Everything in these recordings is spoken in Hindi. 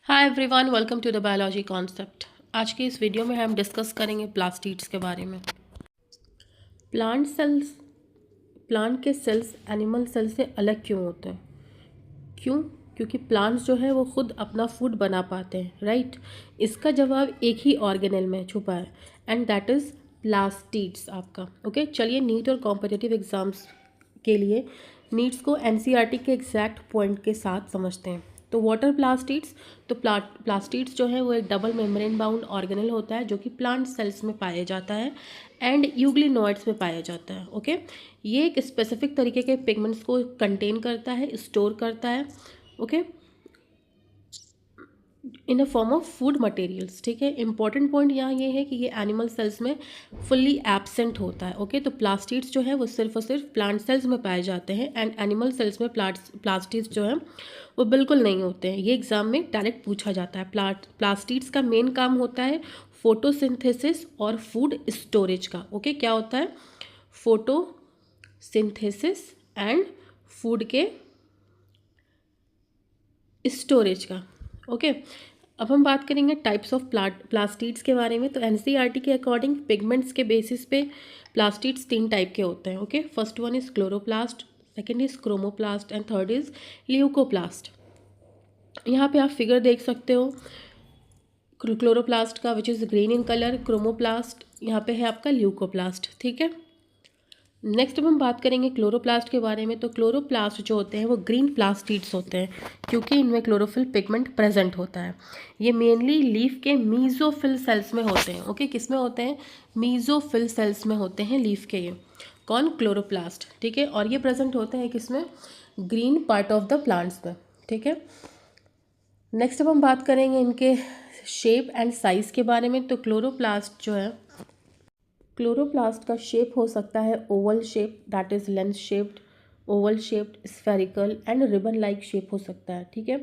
Hi everyone, welcome to the biology concept. आज के इस वीडियो में हम डिस्कस करेंगे प्लास्टिड्स के बारे में। प्लांट सेल्स, प्लांट के सेल्स एनिमल सेल्स से अलग क्यों होते हैं? क्यों? क्योंकि प्लांट्स जो है वो खुद अपना फूड बना पाते हैं, राइट? इसका जवाब एक ही ऑर्गेनेल में छुपा है एंड दैट इज़ प्लास्टिड्स आपका। ओके, चलिए नीट और कॉम्पिटिटिव एग्जाम्स के लिए नीड्स को एनसीईआरटी के एग्जैक्ट पॉइंट के साथ समझते हैं। तो वाटर प्लास्टिड्स, तो प्लास्टिड्स जो है वो एक डबल मेम्ब्रेन बाउंड ऑर्गेनल होता है जो कि प्लांट सेल्स में पाया जाता है एंड यूग्लिनोइड्स में पाया जाता है। ओके, ये एक स्पेसिफिक तरीके के पिगमेंट्स को कंटेन करता है, स्टोर करता है, okay, in a form of food materials. ठीक है, इंपॉर्टेंट पॉइंट यहाँ ये है कि ये एनिमल सेल्स में फुल्ली एब्सेंट होता है। ओके, तो प्लास्टिड्स जो है वो सिर्फ और सिर्फ प्लांट सेल्स में पाए जाते हैं एंड एनिमल सेल्स में प्लास्टिड्स जो है वो बिल्कुल नहीं होते हैं। ये एग्जाम में डायरेक्ट पूछा जाता है। प्लास्टिड्स का मेन काम होता है फोटोसिंथेसिस और फूड स्टोरेज का। ओके, क्या होता है? फोटोसिंथेसिस एंड फूड के स्टोरेज का। ओके, अब हम बात करेंगे टाइप्स ऑफ प्लास्टिड्स के बारे में। तो एनसीईआरटी के अकॉर्डिंग पिगमेंट्स के बेसिस पे प्लास्टिड्स 3 टाइप के होते हैं। Okay, first one is chloroplast, second is chromoplast and third is leucoplast. यहाँ पे आप फिगर देख सकते हो क्लोरोप्लास्ट का, which is green in colour. Chromoplast यहाँ पे है आपका ल्यूकोप्लास्ट। ठीक है, नेक्स्ट अब हम बात करेंगे क्लोरोप्लास्ट के बारे में। तो क्लोरोप्लास्ट जो होते हैं वो ग्रीन प्लास्टिड्स होते हैं क्योंकि इनमें क्लोरोफिल पिगमेंट प्रेजेंट होता है। ये मेनली लीफ के मीजोफिल सेल्स में होते हैं। ओके, किस में होते हैं? मीजोफिल सेल्स में होते हैं लीफ के। ये कौन? क्लोरोप्लास्ट। ठीक है, और ये प्रेजेंट होते हैं किसमें? Green part of the plants में। ठीक है, नेक्स्ट अब हम बात करेंगे इनके शेप एंड साइज़ के बारे में। तो क्लोरोप्लास्ट जो है, क्लोरोप्लास्ट का शेप हो सकता है Oval shape, that is lens shaped, Oval shaped, spherical and ribbon like shape हो सकता है। ठीक है,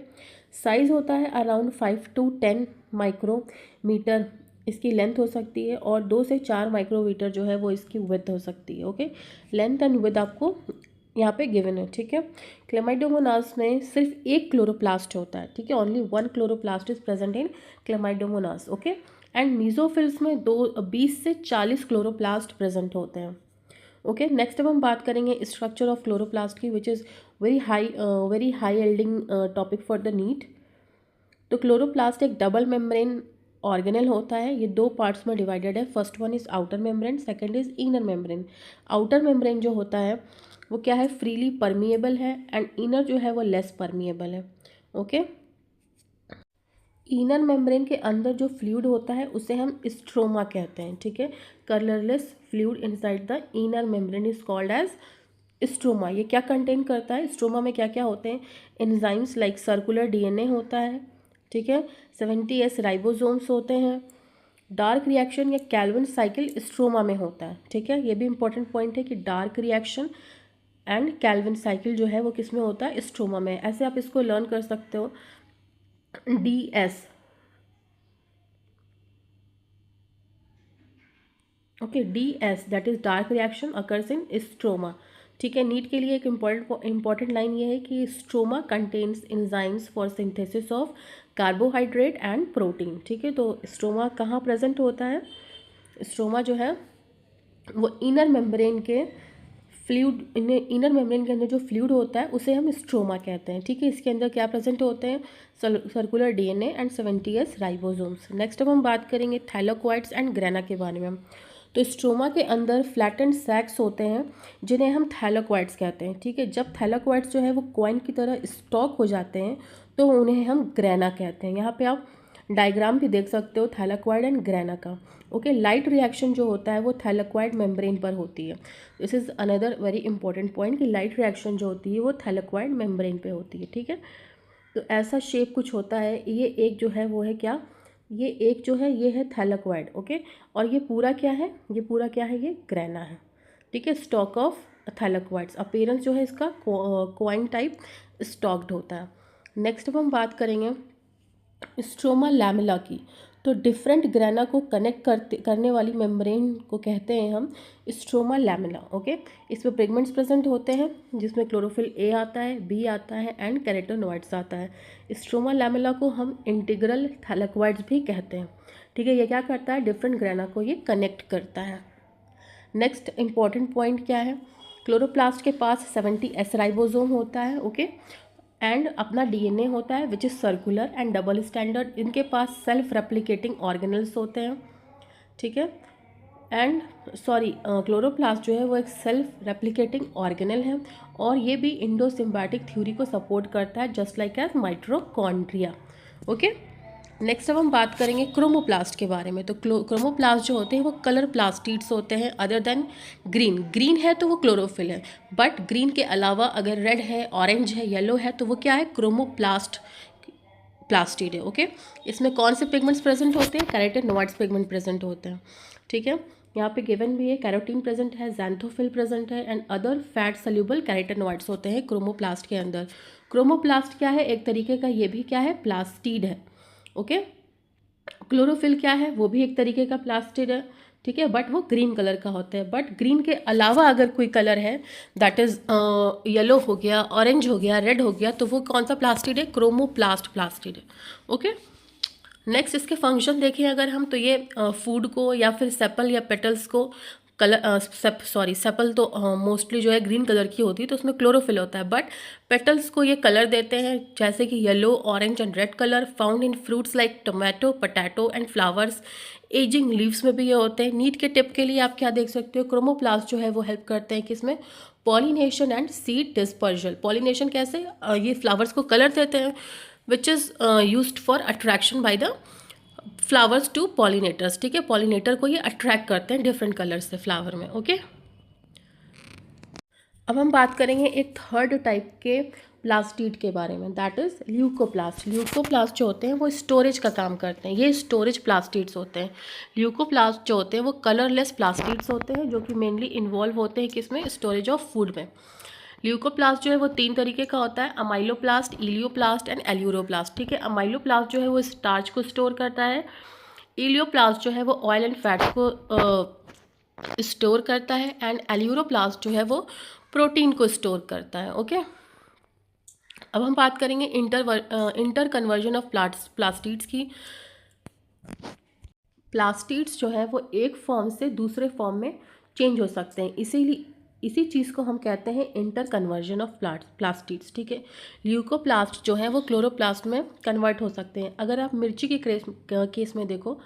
साइज़ होता है अराउंड 5 to 10 माइक्रोमीटर इसकी लेंथ हो सकती है और 2 से 4 माइक्रोमीटर जो है वो इसकी विड्थ हो सकती है। ओके, लेंथ एंड विड्थ आपको यहाँ पे गिवन है। ठीक है, क्लेमाइडोमोनास में सिर्फ एक क्लोरोप्लास्ट होता है। ठीक है, only one chloroplast is present in Chlamydomonas. Okay, and mesophylls में 20 से 40 क्लोरोप्लास्ट प्रेजेंट होते हैं। ओके, नेक्स्ट अब हम बात करेंगे स्ट्रक्चर ऑफ क्लोरोप्लास्ट की, which is very high yielding topic for the NEET. तो क्लोरोप्लास्ट एक डबल मेम्ब्रेन ऑर्गेनल होता है। ये 2 पार्ट्स में डिवाइडेड है। First one is outer membrane, second is inner membrane. Outer membrane जो होता है वो क्या है? फ्रीली परमिएबल है एंड इनर जो है वो लेस परमिएबल है। ओके, इनर मेम्ब्रेन के अंदर जो फ्लूइड होता है उसे हम स्ट्रोमा कहते हैं। ठीक है, colourless fluid inside the inner membrane is called as stroma. ये क्या कंटेन करता है? स्ट्रोमा में क्या क्या होते हैं? एंजाइम्स लाइक सर्कुलर डीएनए होता है। ठीक है, 70S राइबोसोम्स होते हैं। डार्क रिएक्शन या कैल्विन साइकिल स्ट्रोमा में होता है। ठीक है, ये भी इंपॉर्टेंट पॉइंट है कि dark reaction and Calvin cycle जो है वो किस में होता है? स्ट्रोमा में। ऐसे आप इसको लर्न कर सकते हो। DS, okay, DS that is dark reaction occurs in stroma. ठीक है, नीट के लिए एक इम्पॉर्टेंट लाइन ये है कि stroma contains enzymes for synthesis of carbohydrate and protein. ठीक है, तो स्ट्रोमा कहाँ प्रेजेंट होता है? स्ट्रोमा जो है वो इनर मेम्ब्रेन के फ्लूइड, इनर मेम्ब्रेन के अंदर जो फ्लूइड होता है उसे हम स्ट्रोमा कहते हैं। ठीक है, इसके अंदर क्या प्रेजेंट होते हैं? Circular DNA and 70S ribosomes. Next अब हम बात करेंगे थैलेकोइड्स एंड ग्रेना के बारे में। तो स्ट्रोमा के अंदर फ्लैटेंड सैक्स होते हैं जिन्हें हम थैलेकोइड्स कहते हैं। ठीक है, जब थैलेकोइड्स जो है वो कॉइन की तरह स्टॉक हो जाते हैं तो उन्हें हम ग्रेना कहते हैं। यहाँ पे आप डायग्राम भी देख सकते हो थैलेकोइड एंड ग्रेना का। ओके, लाइट रिएक्शन जो होता है वो थैलेकोइड मेम्ब्रेन पर होती है। This is another very important point कि लाइट रिएक्शन जो होती है वो थैलेकोइड मेम्ब्रेन पे होती है। ठीक है, तो ऐसा शेप कुछ होता है। ये एक जो है वो है क्या? ये एक जो है ये है थैलेकोइड। ओके, और ये पूरा क्या है? ये पूरा क्या है? ये ग्रेना है। ठीक है, स्टॉक ऑफ थैलेकोइड्स। अपीयरेंस जो है इसका कॉइन टाइप स्टॉक्ड होता है। नेक्स्ट अब हम बात करेंगे स्ट्रोमा लैमेला की। तो डिफरेंट ग्रेना को कनेक्ट करने वाली मेम्ब्रेन को कहते हैं हम स्ट्रोमा लैमेला। ओके, इसमें पिगमेंट्स प्रेजेंट होते हैं जिसमें क्लोरोफिल ए आता है, बी आता है एंड कैरोटेनॉइड्स आता है। स्ट्रोमा लैमेला को हम इंटीग्रल थैलेक्वाइड्स भी कहते हैं। ठीक है, ये क्या करता है, डिफरेंट ग्रेना को ये कनेक्ट करता है। नेक्स्ट इंपॉर्टेंट पॉइंट क्या है, क्लोरोप्लास्ट के पास 70S राइबोसोम होता है। ओके, एंड अपना डीएनए होता है which is circular and double standard. इनके पास सेल्फ रेप्लिकेटिंग ऑर्गेनल्स होते हैं। ठीक है, एंड क्लोरोप्लास्ट जो है वो एक सेल्फ रेप्लिकेटिंग ऑर्गेनल है और ये भी इंडोसिम्बायोटिक थ्योरी को सपोर्ट करता है just like as mitochondria. Okay, next अब हम बात करेंगे क्रोमोप्लास्ट के बारे में। तो क्रोमोप्लास्ट जो होते हैं वो कलर प्लास्टिड्स होते हैं अदर देन ग्रीन। ग्रीन है तो वो क्लोरोफिल है, बट ग्रीन के अलावा अगर रेड है, ऑरेंज है, येलो है तो वो क्या है, क्रोमोप्लास्ट प्लास्टिड है। ओके, इसमें कौन से पिगमेंट्स प्रेजेंट होते हैं, कैरोटेनॉइड्स पिगमेंट प्रेजेंट होते हैं। ठीक है, यहाँ पे गिवन भी है, कैरोटीन प्रेजेंट है, ज़ैंथोफिल प्रेजेंट है and other fat soluble carotenoids होते हैं क्रोमोप्लास्ट के अंदर। क्रोमोप्लास्ट क्या है, एक तरीके का ये भी क्या है, प्लास्टिड है। ओके, क्लोरोफिल क्या है, वो भी एक तरीके का प्लास्टिड है। ठीक है, बट वो ग्रीन कलर का होता है। बट ग्रीन के अलावा अगर कोई कलर है दैट इज़ येलो हो गया, ऑरेंज हो गया, रेड हो गया, तो वो कौन सा प्लास्टिड है, क्रोमोप्लास्ट प्लास्टिड है। ओके, नेक्स्ट इसके फंक्शन देखें अगर हम, तो ये फूड को या फिर सेपल या पेटल्स को कलर सेपल तो मोस्टली जो है ग्रीन कलर की होती है तो उसमें क्लोरोफिल होता है, बट पेटल्स को ये कलर देते हैं जैसे कि yellow, orange and red colour found in fruits like tomato, potato and flowers. Ageing leaves में भी ये होते हैं। नीट के टिप के लिए आप क्या देख सकते हो, क्रोमोप्लास्ट जो है वो हेल्प करते हैं किसमें, pollination and seed dispersal. Pollination कैसे, ये फ्लावर्स को कलर देते हैं which is used for attraction by the flowers to pollinators. ठीक है, पॉलिनेटर को ये अट्रैक्ट करते हैं डिफरेंट कलर्स से फ्लावर में। ओके, अब हम बात करेंगे एक थर्ड टाइप के प्लास्टिड के बारे में, दैट इज़ ल्यूकोप्लास्ट। ल्यूकोप्लास्ट जो होते हैं वो स्टोरेज का काम करते हैं, ये स्टोरेज प्लास्टिड्स होते हैं। ल्यूकोप्लास्ट जो होते हैं वो कलरलेस प्लास्टिड्स होते हैं जो कि मेनली इन्वॉल्व होते हैं किसमें, स्टोरेज ऑफ फूड में। ल्यूकोप्लास्ट जो है वो 3 तरीके का होता है, अमाइलोप्लास्ट, इलियोप्लास्ट एंड एल्यूरोप्लास्ट। ठीक है, अमाइलोप्लास्ट जो है वो स्टार्च को स्टोर करता है, इलियोप्लास्ट जो है वो ऑयल एंड फैट्स को स्टोर करता है एंड एल्यूरोप्लास्ट जो है वो प्रोटीन को स्टोर करता है। ओके, अब हम बात करेंगे इंटर कन्वर्जन ऑफ प्लास्टिड्स की। प्लास्टिड्स जो है वो एक फॉर्म से दूसरे फॉर्म में चेंज हो सकते हैं, इसीलिए इसी चीज़ को हम कहते हैं इंटर कन्वर्जन ऑफ प्लास्टिड्स। ठीक है, ल्यूकोप्लास्ट जो है वो क्लोरोप्लास्ट में कन्वर्ट हो सकते हैं। अगर आप मिर्ची के केस में देखो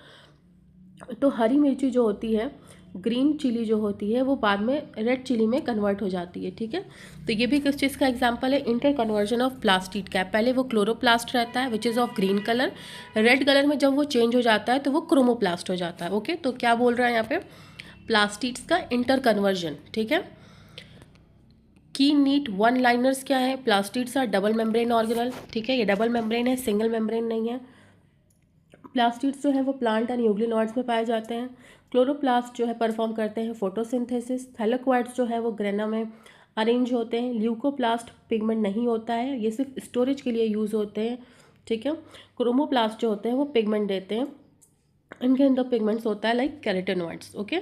तो हरी मिर्ची जो होती है, ग्रीन चिली जो होती है वो बाद में रेड चिली में कन्वर्ट हो जाती है। ठीक है, तो ये भी किस चीज़ का एग्जांपल है, इंटर कन्वर्जन ऑफ प्लास्टिड का। पहले वो क्लोरोप्लास्ट रहता है which is of green colour, red colour में जब वो चेंज हो जाता है तो वो क्रोमोप्लास्ट हो जाता है। ओके, तो क्या बोल रहा है यहाँ पे, प्लास्टिड्स का इंटर कन्वर्जन। ठीक है, की नीट वन लाइनर्स क्या है, plastids are double membrane organelle. ठीक है, ये डबल मेम्ब्रेन है, सिंगल मेम्ब्रेन नहीं है। प्लास्टिड्स जो है वो प्लांट एंड यूग्लिनॉइड्स में पाए जाते हैं। क्लोरोप्लास्ट जो है परफॉर्म करते हैं फोटोसिंथेसिस। थैलेक्वाइड्स जो है वो ग्रेना में अरेंज होते हैं। ल्यूकोप्लास्ट पिगमेंट नहीं होता है, ये सिर्फ स्टोरेज के लिए यूज़ होते हैं। ठीक है, क्रोमोप्लास्ट जो होते हैं वो पिगमेंट देते हैं, इनके अंदर पिगमेंट्स होता है like carotenoids. Okay,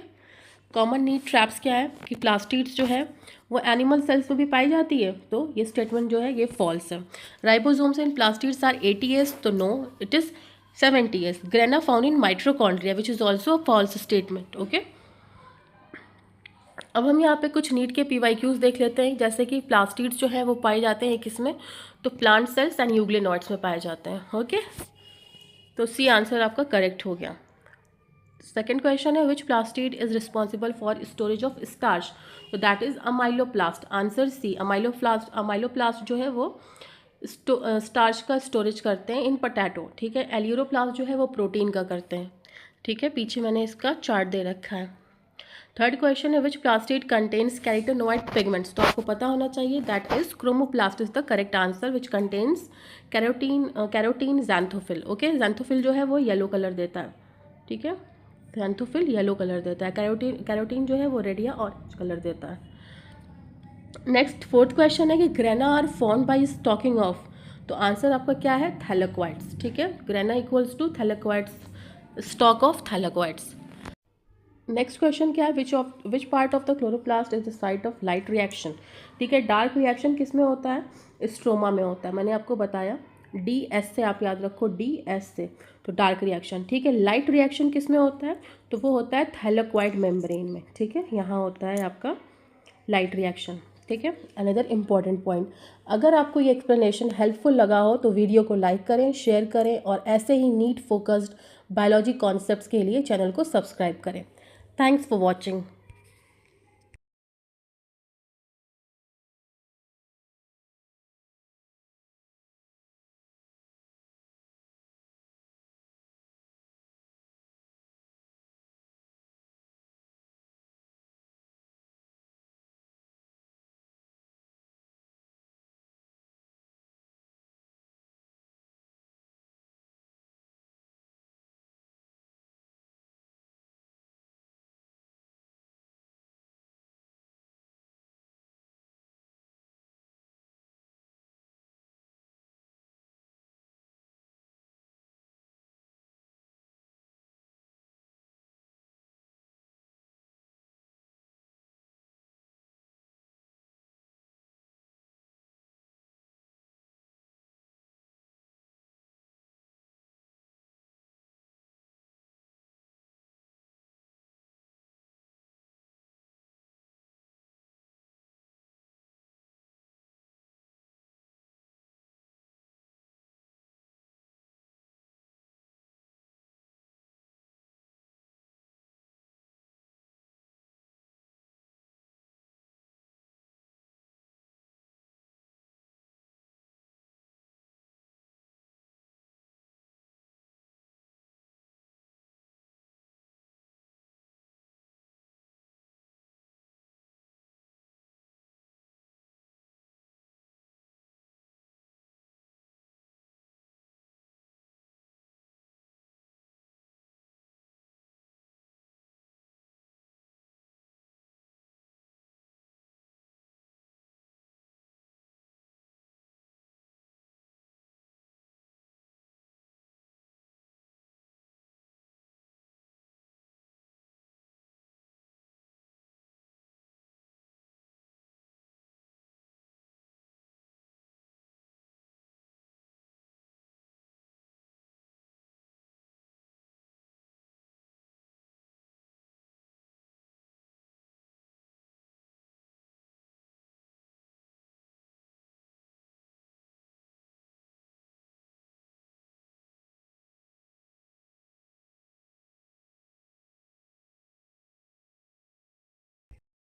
common need traps क्या है कि प्लास्टिड्स जो है वो एनिमल सेल्स में भी पाई जाती है, तो ये स्टेटमेंट जो है ये फॉल्स है। Ribosomes in plastids are 80S, तो no, it is 70S। Grana found in mitochondria which is also a false statement. Okay, अब हम यहाँ पे कुछ नीट के PYQs देख लेते हैं, जैसे कि प्लास्टिड्स जो है वो पाए जाते हैं किसमें, तो प्लांट सेल्स एंड यूग्लिनॉइड्स में पाए जाते हैं। ओके, तो सी आंसर आपका करेक्ट हो गया। सेकेंड क्वेश्चन है which plastid is responsible for storage of starch, तो that is amyloplast. Answer C, amyloplast जो है वो स्टार्च का स्टोरेज करते हैं इन पोटैटो। ठीक है, एल्यूरोप्लास्ट जो है वो प्रोटीन का करते हैं। ठीक है, पीछे मैंने इसका चार्ट दे रखा है। थर्ड क्वेश्चन है which plastid contains carotenoid pigments, तो आपको पता होना चाहिए that is chromoplast is the correct answer which contains carotene xanthophyll. Okay, xanthophyll जो है वो येलो कलर देता है। ठीक है, ज़ैंथोफिल येलो कलर देता है, कैरोटीन जो है वो रेड या ऑरेंज कलर देता है। नेक्स्ट फोर्थ क्वेश्चन है कि grana are formed by stacking of, तो आंसर आपका क्या है, थैलेक्वाइड्स। ठीक है, grana equals to thylakoids stack of thylakoids. Next question क्या है, which part of the chloroplast is the site of light reaction. ठीक है, डार्क रिएक्शन किस में होता है, स्ट्रोमा में होता है। मैंने आपको बताया डी एस से, आप याद रखो डी एस से, तो डार्क रिएक्शन। ठीक है, लाइट रिएक्शन किस में होता है, तो वो होता है थैलेकोइड मेम्ब्रेन में। ठीक है, यहाँ होता है आपका लाइट रिएक्शन। ठीक है, अनदर इम्पॉर्टेंट पॉइंट, अगर आपको ये एक्सप्लेनेशन हेल्पफुल लगा हो तो वीडियो को लाइक करें, शेयर करें, और ऐसे ही नीट फोकस्ड बायोलॉजी कॉन्सेप्ट्स के लिए चैनल को सब्सक्राइब करें। Thanks for watching.